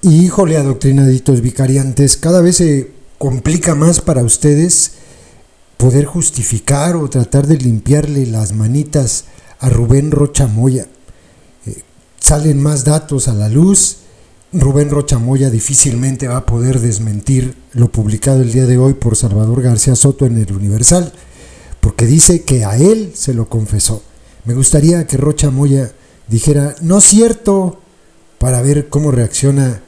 Y híjole, adoctrinaditos vicariantes, cada vez se complica más para ustedes poder justificar o tratar de limpiarle las manitas a Rubén Rocha Moya. Salen más datos a la luz. Rubén Rocha Moya difícilmente va a poder desmentir lo publicado el día de hoy por Salvador García Soto en el Universal, porque dice que a él se lo confesó. Me gustaría que Rocha Moya dijera, no es cierto, para ver cómo reacciona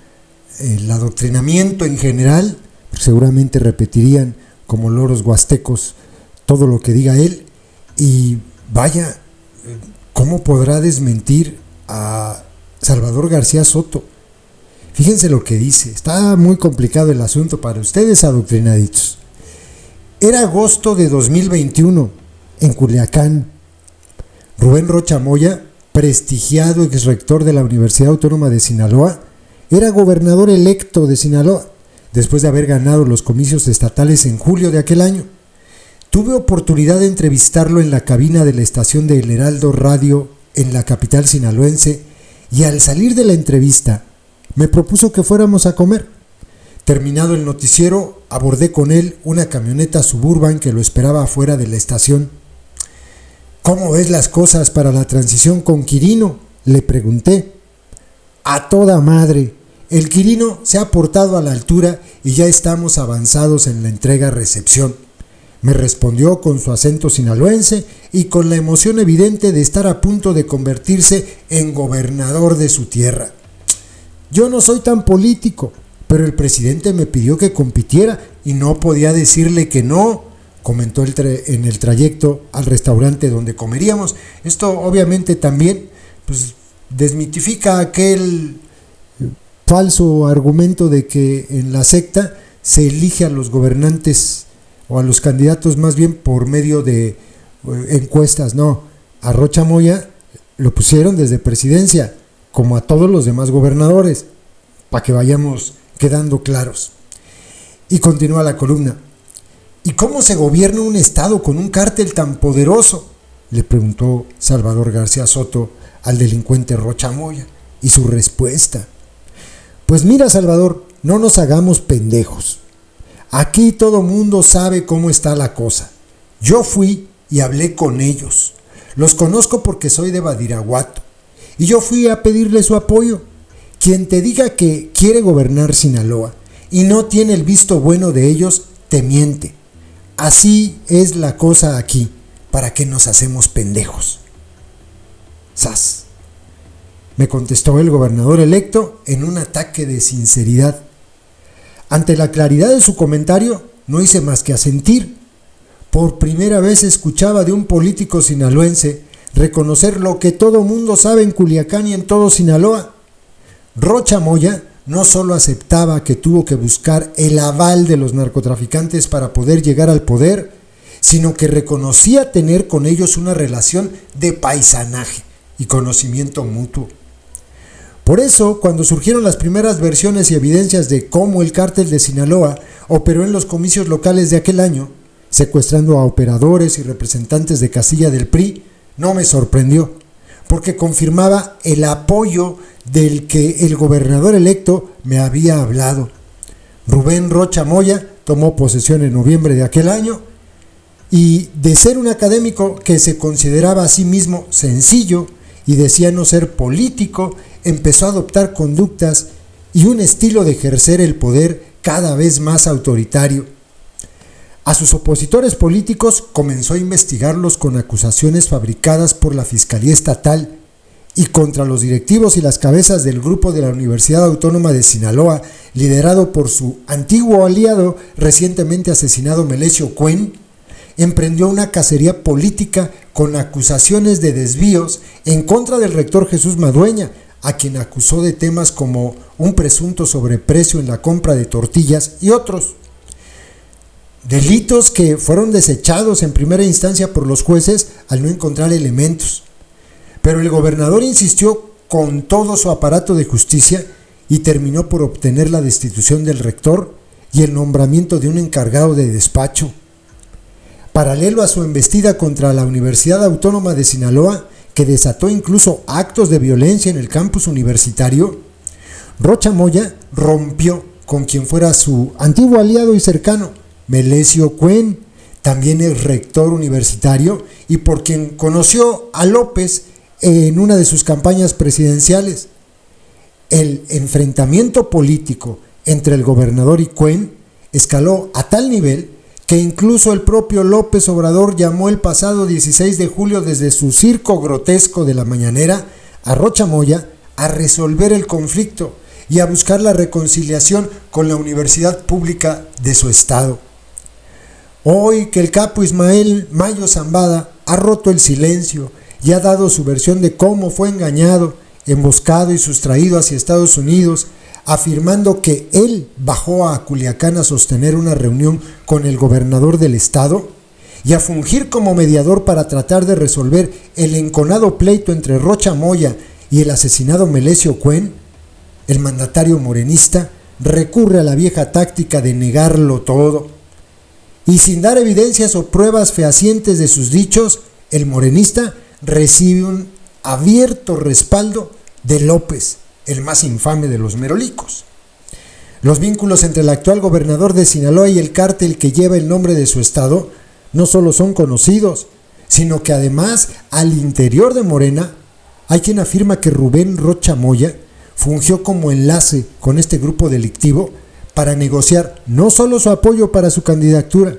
el adoctrinamiento en general. Seguramente repetirían como loros huastecos todo lo que diga él, y vaya, ¿cómo podrá desmentir a Salvador García Soto? Fíjense lo que dice, está muy complicado el asunto para ustedes, adoctrinaditos. Era agosto de 2021, en Culiacán. Rubén Rocha Moya, prestigiado exrector de la Universidad Autónoma de Sinaloa, era gobernador electo de Sinaloa, después de haber ganado los comicios estatales en julio de aquel año. Tuve oportunidad de entrevistarlo en la cabina de la estación de El Heraldo Radio en la capital sinaloense, y al salir de la entrevista me propuso que fuéramos a comer. Terminado el noticiero, abordé con él una camioneta Suburban que lo esperaba afuera de la estación. ¿Cómo ves las cosas para la transición con Quirino?, le pregunté. A toda madre, el Quirino se ha portado a la altura y ya estamos avanzados en la entrega-recepción, me respondió con su acento sinaloense y con la emoción evidente de estar a punto de convertirse en gobernador de su tierra. Yo no soy tan político, pero el presidente me pidió que compitiera y no podía decirle que no, comentó en el trayecto al restaurante donde comeríamos. Esto obviamente también desmitifica aquel falso argumento de que en la secta se elige a los gobernantes o a los candidatos más bien por medio de encuestas. No, a Rocha Moya lo pusieron desde presidencia, como a todos los demás gobernadores, para que vayamos quedando claros. Y continúa la columna. ¿Y cómo se gobierna un estado con un cártel tan poderoso?, le preguntó Salvador García Soto al delincuente Rocha Moya. Y su respuesta: pues mira, Salvador, no nos hagamos pendejos. Aquí todo mundo sabe cómo está la cosa. Yo fui y hablé con ellos. Los conozco porque soy de Badiraguato. Y yo fui a pedirle su apoyo. Quien te diga que quiere gobernar Sinaloa y no tiene el visto bueno de ellos, te miente. Así es la cosa aquí. ¿Para qué nos hacemos pendejos? ¡Sas! Me contestó el gobernador electo en un ataque de sinceridad. Ante la claridad de su comentario, no hice más que asentir. Por primera vez escuchaba de un político sinaloense reconocer lo que todo mundo sabe en Culiacán y en todo Sinaloa. Rocha Moya no solo aceptaba que tuvo que buscar el aval de los narcotraficantes para poder llegar al poder, sino que reconocía tener con ellos una relación de paisanaje y conocimiento mutuo. Por eso, cuando surgieron las primeras versiones y evidencias de cómo el cártel de Sinaloa operó en los comicios locales de aquel año, secuestrando a operadores y representantes de casilla del PRI, no me sorprendió, porque confirmaba el apoyo del que el gobernador electo me había hablado. Rubén Rocha Moya tomó posesión en noviembre de aquel año y, de ser un académico que se consideraba a sí mismo sencillo y decía no ser político, empezó a adoptar conductas y un estilo de ejercer el poder cada vez más autoritario. A sus opositores políticos comenzó a investigarlos con acusaciones fabricadas por la Fiscalía Estatal, y contra los directivos y las cabezas del grupo de la Universidad Autónoma de Sinaloa, liderado por su antiguo aliado recientemente asesinado Melesio Cuen, emprendió una cacería política con acusaciones de desvíos en contra del rector Jesús Madueña, a quien acusó de temas como un presunto sobreprecio en la compra de tortillas y otros. Delitos que fueron desechados en primera instancia por los jueces al no encontrar elementos. Pero el gobernador insistió con todo su aparato de justicia y terminó por obtener la destitución del rector y el nombramiento de un encargado de despacho. Paralelo a su embestida contra la Universidad Autónoma de Sinaloa, que desató incluso actos de violencia en el campus universitario, Rocha Moya rompió con quien fuera su antiguo aliado y cercano, Melesio Cuen, también es rector universitario y por quien conoció a López en una de sus campañas presidenciales. El enfrentamiento político entre el gobernador y Cuen escaló a tal nivel que incluso el propio López Obrador llamó el pasado 16 de julio desde su circo grotesco de la mañanera a Rocha Moya a resolver el conflicto y a buscar la reconciliación con la universidad pública de su estado. Hoy que el capo Ismael Mayo Zambada ha roto el silencio y ha dado su versión de cómo fue engañado, emboscado y sustraído hacia Estados Unidos, afirmando que él bajó a Culiacán a sostener una reunión con el gobernador del estado y a fungir como mediador para tratar de resolver el enconado pleito entre Rocha Moya y el asesinado Melesio Cuen, el mandatario morenista recurre a la vieja táctica de negarlo todo. Y sin dar evidencias o pruebas fehacientes de sus dichos, el morenista recibe un abierto respaldo de López, el más infame de los merolicos. Los vínculos entre el actual gobernador de Sinaloa y el cártel que lleva el nombre de su estado no solo son conocidos, sino que además al interior de Morena hay quien afirma que Rubén Rocha Moya fungió como enlace con este grupo delictivo para negociar no solo su apoyo para su candidatura,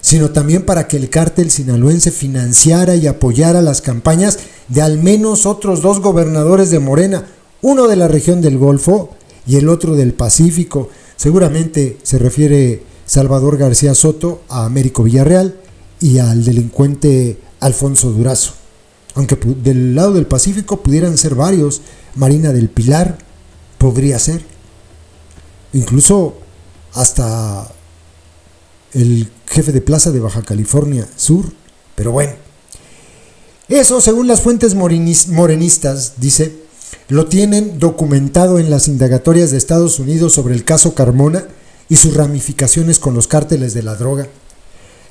sino también para que el cártel sinaloense financiara y apoyara las campañas de al menos otros 2 gobernadores de Morena, uno de la región del Golfo y el otro del Pacífico. Seguramente se refiere Salvador García Soto a Américo Villarreal y al delincuente Alfonso Durazo. Aunque del lado del Pacífico pudieran ser varios, Marina del Pilar podría ser, incluso hasta el jefe de plaza de Baja California Sur, pero bueno. Eso, según las fuentes morenistas, dice, lo tienen documentado en las indagatorias de Estados Unidos sobre el caso Carmona y sus ramificaciones con los cárteles de la droga.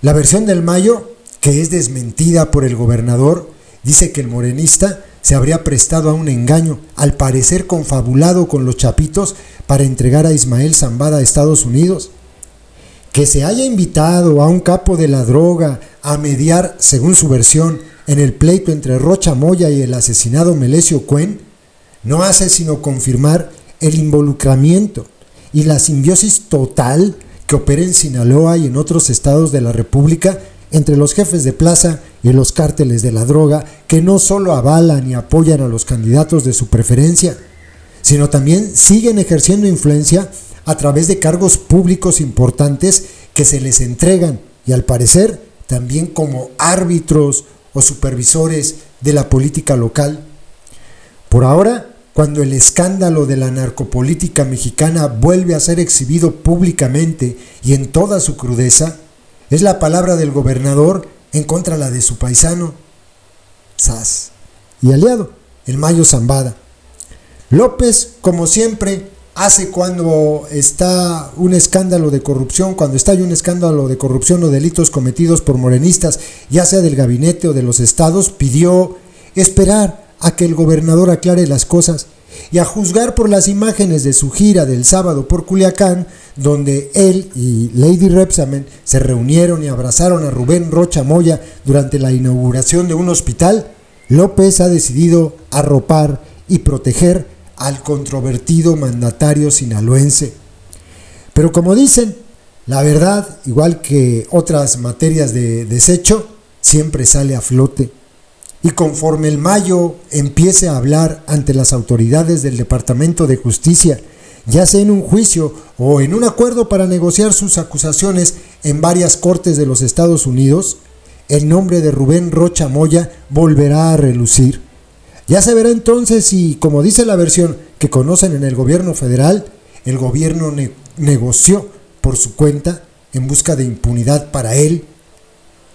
La versión del Mayo, que es desmentida por el gobernador, dice que el morenista se habría prestado a un engaño, al parecer confabulado con los chapitos para entregar a Ismael Zambada a Estados Unidos. Que se haya invitado a un capo de la droga a mediar, según su versión, en el pleito entre Rocha Moya y el asesinado Melesio Cuen, no hace sino confirmar el involucramiento y la simbiosis total que opera en Sinaloa y en otros estados de la República entre los jefes de plaza y los cárteles de la droga, que no solo avalan y apoyan a los candidatos de su preferencia, sino también siguen ejerciendo influencia a través de cargos públicos importantes que se les entregan y al parecer también como árbitros o supervisores de la política local. Por ahora, cuando el escándalo de la narcopolítica mexicana vuelve a ser exhibido públicamente y en toda su crudeza, es la palabra del gobernador en contra la de su paisano, sas, y aliado, el Mayo Zambada. López, como siempre, hace cuando está un escándalo de corrupción, cuando estalla un escándalo de corrupción o delitos cometidos por morenistas, ya sea del gabinete o de los estados, pidió esperar a que el gobernador aclare las cosas y a juzgar por las imágenes de su gira del sábado por Culiacán, donde él y Lady Repsamen se reunieron y abrazaron a Rubén Rocha Moya durante la inauguración de un hospital. López ha decidido arropar y proteger al controvertido mandatario sinaloense. Pero como dicen, la verdad, igual que otras materias de desecho, siempre sale a flote. Y conforme el Mayo empiece a hablar ante las autoridades del Departamento de Justicia, ya sea en un juicio o en un acuerdo para negociar sus acusaciones en varias cortes de los Estados Unidos, el nombre de Rubén Rocha Moya volverá a relucir. Ya se verá entonces si, como dice la versión que conocen en el gobierno federal, el gobierno negoció por su cuenta en busca de impunidad para él.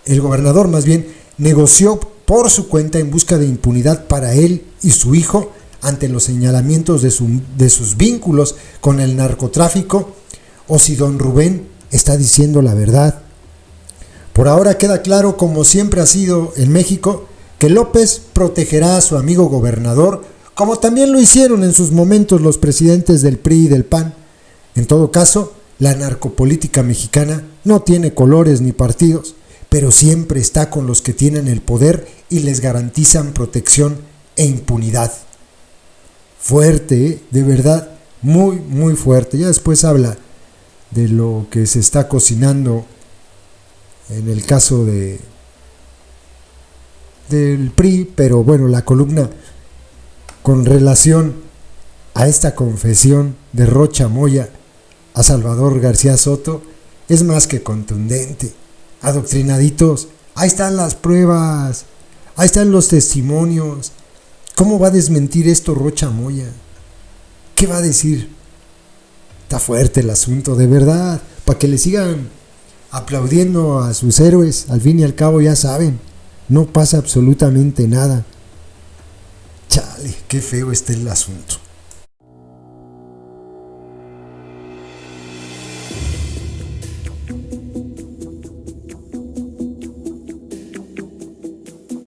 El gobernador más bien negoció por su cuenta en busca de impunidad para él y su hijo ante los señalamientos de sus vínculos con el narcotráfico, o si don Rubén está diciendo la verdad. Por ahora queda claro, como siempre ha sido en México, que López protegerá a su amigo gobernador, como también lo hicieron en sus momentos los presidentes del PRI y del PAN, En todo caso, la narcopolítica mexicana no tiene colores ni partidos, pero siempre está con los que tienen el poder y les garantizan protección e impunidad. Fuerte, ¿eh? De verdad, muy, muy fuerte. Ya después habla de lo que se está cocinando en el caso del PRI, pero bueno, la columna con relación a esta confesión de Rocha Moya a Salvador García Soto es más que contundente. Adoctrinaditos, ahí están las pruebas, ahí están los testimonios. ¿Cómo va a desmentir esto Rocha Moya? ¿Qué va a decir? Está fuerte el asunto, de verdad, para que le sigan aplaudiendo a sus héroes. Al fin y al cabo ya saben, no pasa absolutamente nada. Chale, qué feo está el asunto.